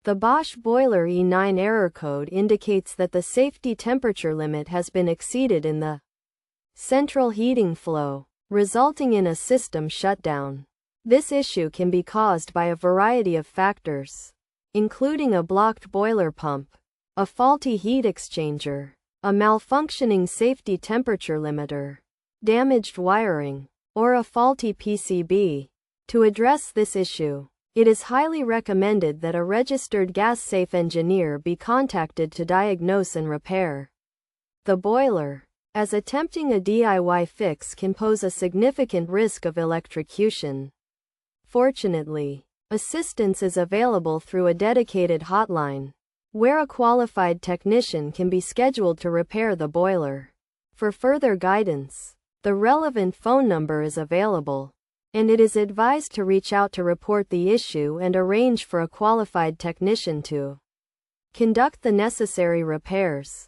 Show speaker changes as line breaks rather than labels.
The Bosch Boiler E9 error code indicates that the safety temperature limit has been exceeded in the central heating flow, resulting in a system shutdown. This issue can be caused by a variety of factors, including a blocked boiler pump, a faulty heat exchanger, a malfunctioning safety temperature limiter, damaged wiring, or a faulty PCB. To address this issue, it is highly recommended that a registered gas-safe engineer be contacted to diagnose and repair the boiler, as attempting a DIY fix can pose a significant risk of electrocution. Fortunately, assistance is available through a dedicated hotline, where a qualified technician can be scheduled to repair the boiler. For further guidance, the relevant phone number is available, and it is advised to reach out to report the issue and arrange for a qualified technician to conduct the necessary repairs.